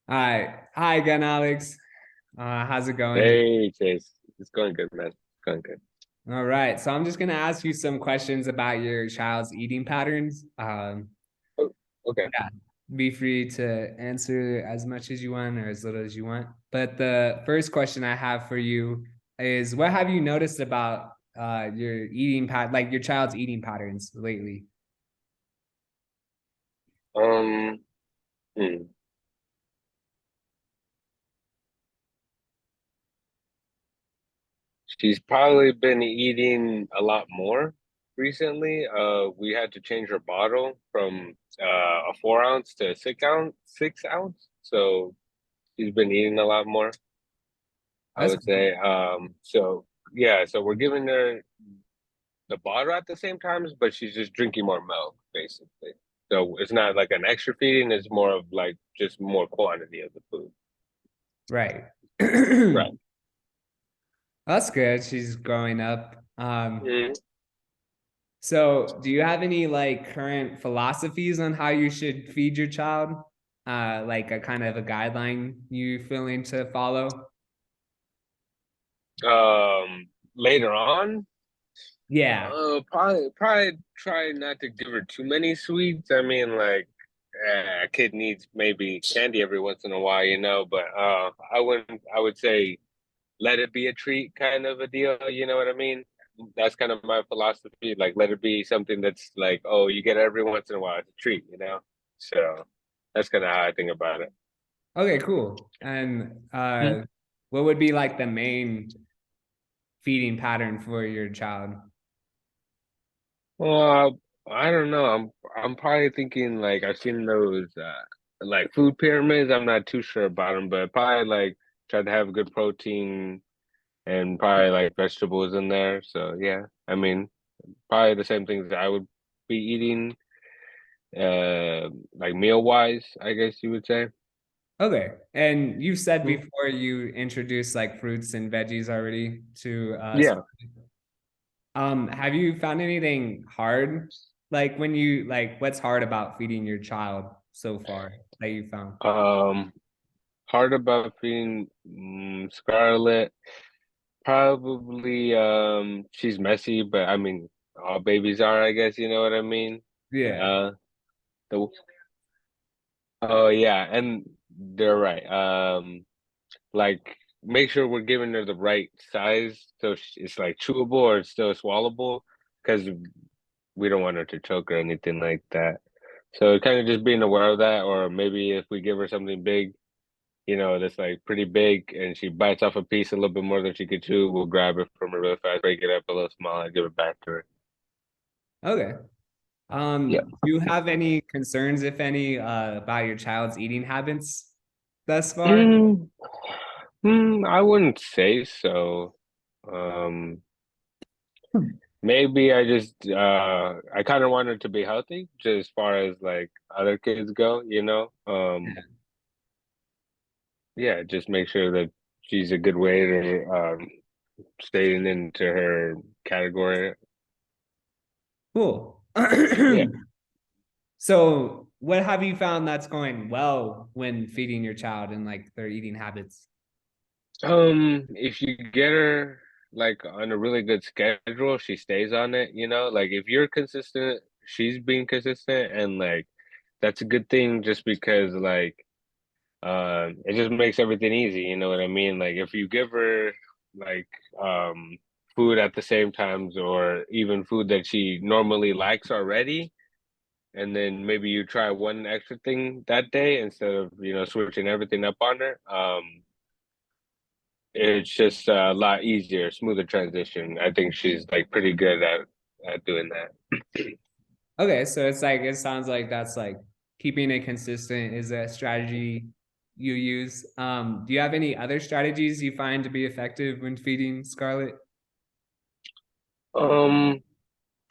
Hi again, Alex. How's it going? Hey, Chase. It's going good, man. It's going good. All right, so I'm just gonna ask you some questions about your child's eating patterns. Oh, okay. Yeah, be free to answer as much as you want or as little as you want. But the first question I have for you is, what have you noticed about your like your child's eating patterns lately? Um, hmm. She's probably been eating a lot more recently. We had to change her bottle from a 4 ounce to a 6 ounce, 6 ounce. So she's been eating a lot more, I That's would say. So yeah, so we're giving her the bottle at the same times, but she's just drinking more milk, basically. So it's not like an extra feeding, it's more of like just more quantity of the food. right. Right. That's good. She's growing up. Mm. So, do you have any like current philosophies on how you should feed your child? Like a kind of a guideline you feeling to follow? Later on, Yeah. probably try not to give her too many sweets. I mean, like a kid needs maybe candy every once in a while, but I would say let it be a treat kind of a deal, you know what I mean? That's kind of my philosophy. Like let it be something that's like, oh, you get it every once in a while, it's a treat, you know? So that's kind of how I think about it. Okay, cool. And Hmm. what would be like the main feeding pattern for your child? Well, I don't know. I'm probably thinking like I've seen those like food pyramids. I'm not too sure about them, but probably like try to have good protein and probably like vegetables in there. So yeah, I mean, probably the same things that I would be eating like meal wise, I guess you would say. Okay. And you said Hmm. before you introduced like fruits and veggies already to Yeah. have you found anything hard? Like when you like what's hard about feeding your child so far that you found? Um, Hard about feeding Scarlett. Probably she's messy, but I mean all babies are, I guess, you know what I mean? Yeah. Uh the Oh yeah, and they're right. Like make sure we're giving her the right size so it's like chewable or it's still swallowable because we don't want her to choke or anything like that. So kind of just being aware of that, or maybe if we give her something big, that's like pretty big and she bites off a piece a little bit more than she could chew, we'll grab it from her really fast, break it up a little small and give it back to her. Okay. Yeah. Do you have any concerns, if any, about your child's eating habits thus far? Mm, I wouldn't say so. Um, Maybe I kind of want her to be healthy, just as far as like other kids go, you know? Yeah, just make sure that she's a good waiter, staying into her category. Cool. Yeah. So, what have you found that's going well when feeding your child and like their eating habits? If you get her like on a really good schedule, she stays on it, you know? Like if you're consistent, she's being consistent and like that's a good thing just because like it just makes everything easy, you know what I mean? Like if you give her like food at the same times or even food that she normally likes already, and then maybe you try one extra thing that day instead of, switching everything up on her. It's just a lot easier, smoother transition. I think she's like pretty good at doing that. Okay, so it's like it sounds like that's like keeping it consistent is a strategy you use. Do you have any other strategies you find to be effective when feeding Scarlet? Um,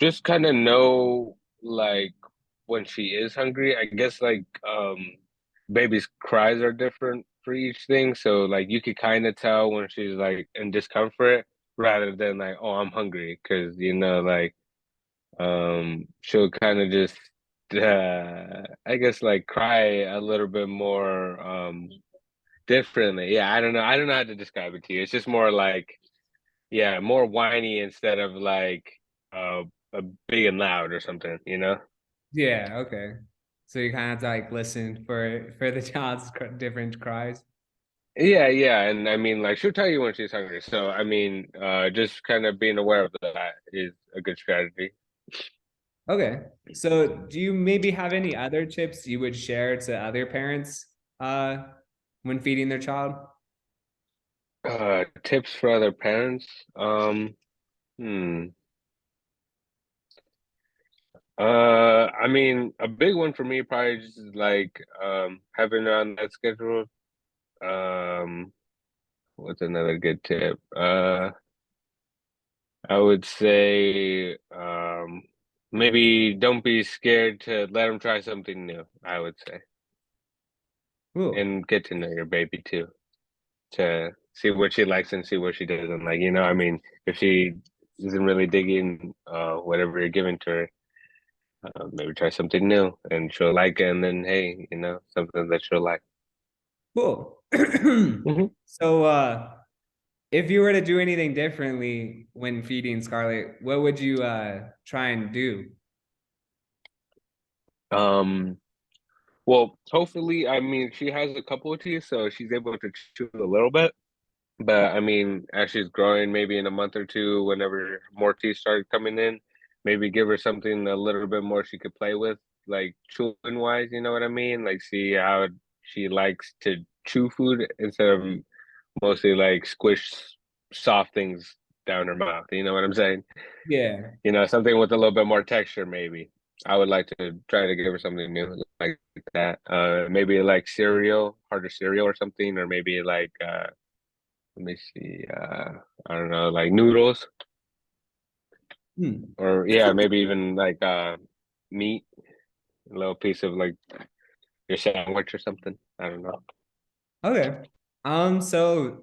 just kind of know like when she is hungry. I guess like baby's cries are different for each thing, so like you could kind of tell when she's like in discomfort rather than like, oh, I'm hungry, because like she'll kind of just I guess like cry a little bit more differently. Yeah, I don't know. I don't know how to describe it to you. It's just more like, yeah, more whiny instead of like uh a big and loud or something, you know? Yeah, okay. So you kind of have to like listen for the child's different cries. Yeah, yeah. And I mean like she'll tell you when she's hungry. So I mean just kind of being aware of that is a good strategy. Okay. So do you maybe have any other tips you would share to other parents uh when feeding their child? Tips for other parents. Hmm. I mean, a big one for me probably just is like having her on that schedule. Um, what's another good tip? I would say maybe don't be scared to let them try something new, I would say. Cool. And get to know your baby too, to see what she likes and see what she doesn't like. You know, I mean, if she isn't really digging whatever you're giving to her, maybe try something new and she'll like it, and then hey, you know, something that she'll like. Cool. Hmm. So if you were to do anything differently when feeding Scarlett, what would you try and do? Um, well, hopefully, I mean, she has a couple of teeth, so she's able to chew a little bit. But I mean, as she's growing, maybe in a month or two, whenever more teeth start coming in, maybe give her something a little bit more she could play with, like chewing wise, you know what I mean? Like see how she likes to chew food instead of mostly like squish soft things down her mouth. You know what I'm saying? Yeah. You know, something with a little bit more texture, maybe. I would like to try to give her something new like that. Maybe like cereal, harder cereal or something, or maybe like let me see, I don't know, like noodles, Hmm. or yeah, maybe even like meat, a little piece of like your sandwich or something. I don't know. Okay. So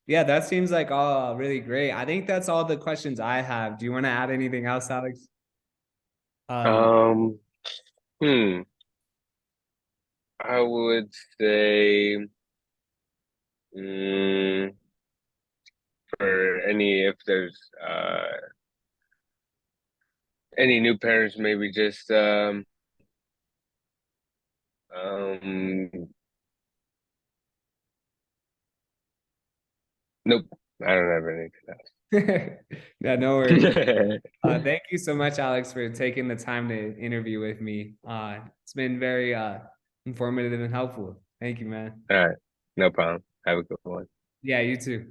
yeah, that seems like all really great. I think that's all the questions I have. Do you want to add anything else, Alex? Um, Um, hmm, I would say, mm, for any if there's any new parents, maybe just um, nope, I don't have anything yeah, no worries. else. Thank you so much, Alex, for taking the time to interview with me. It's been very informative and helpful. Thank you, man. All right, no problem. Have a good one. Yeah, you too.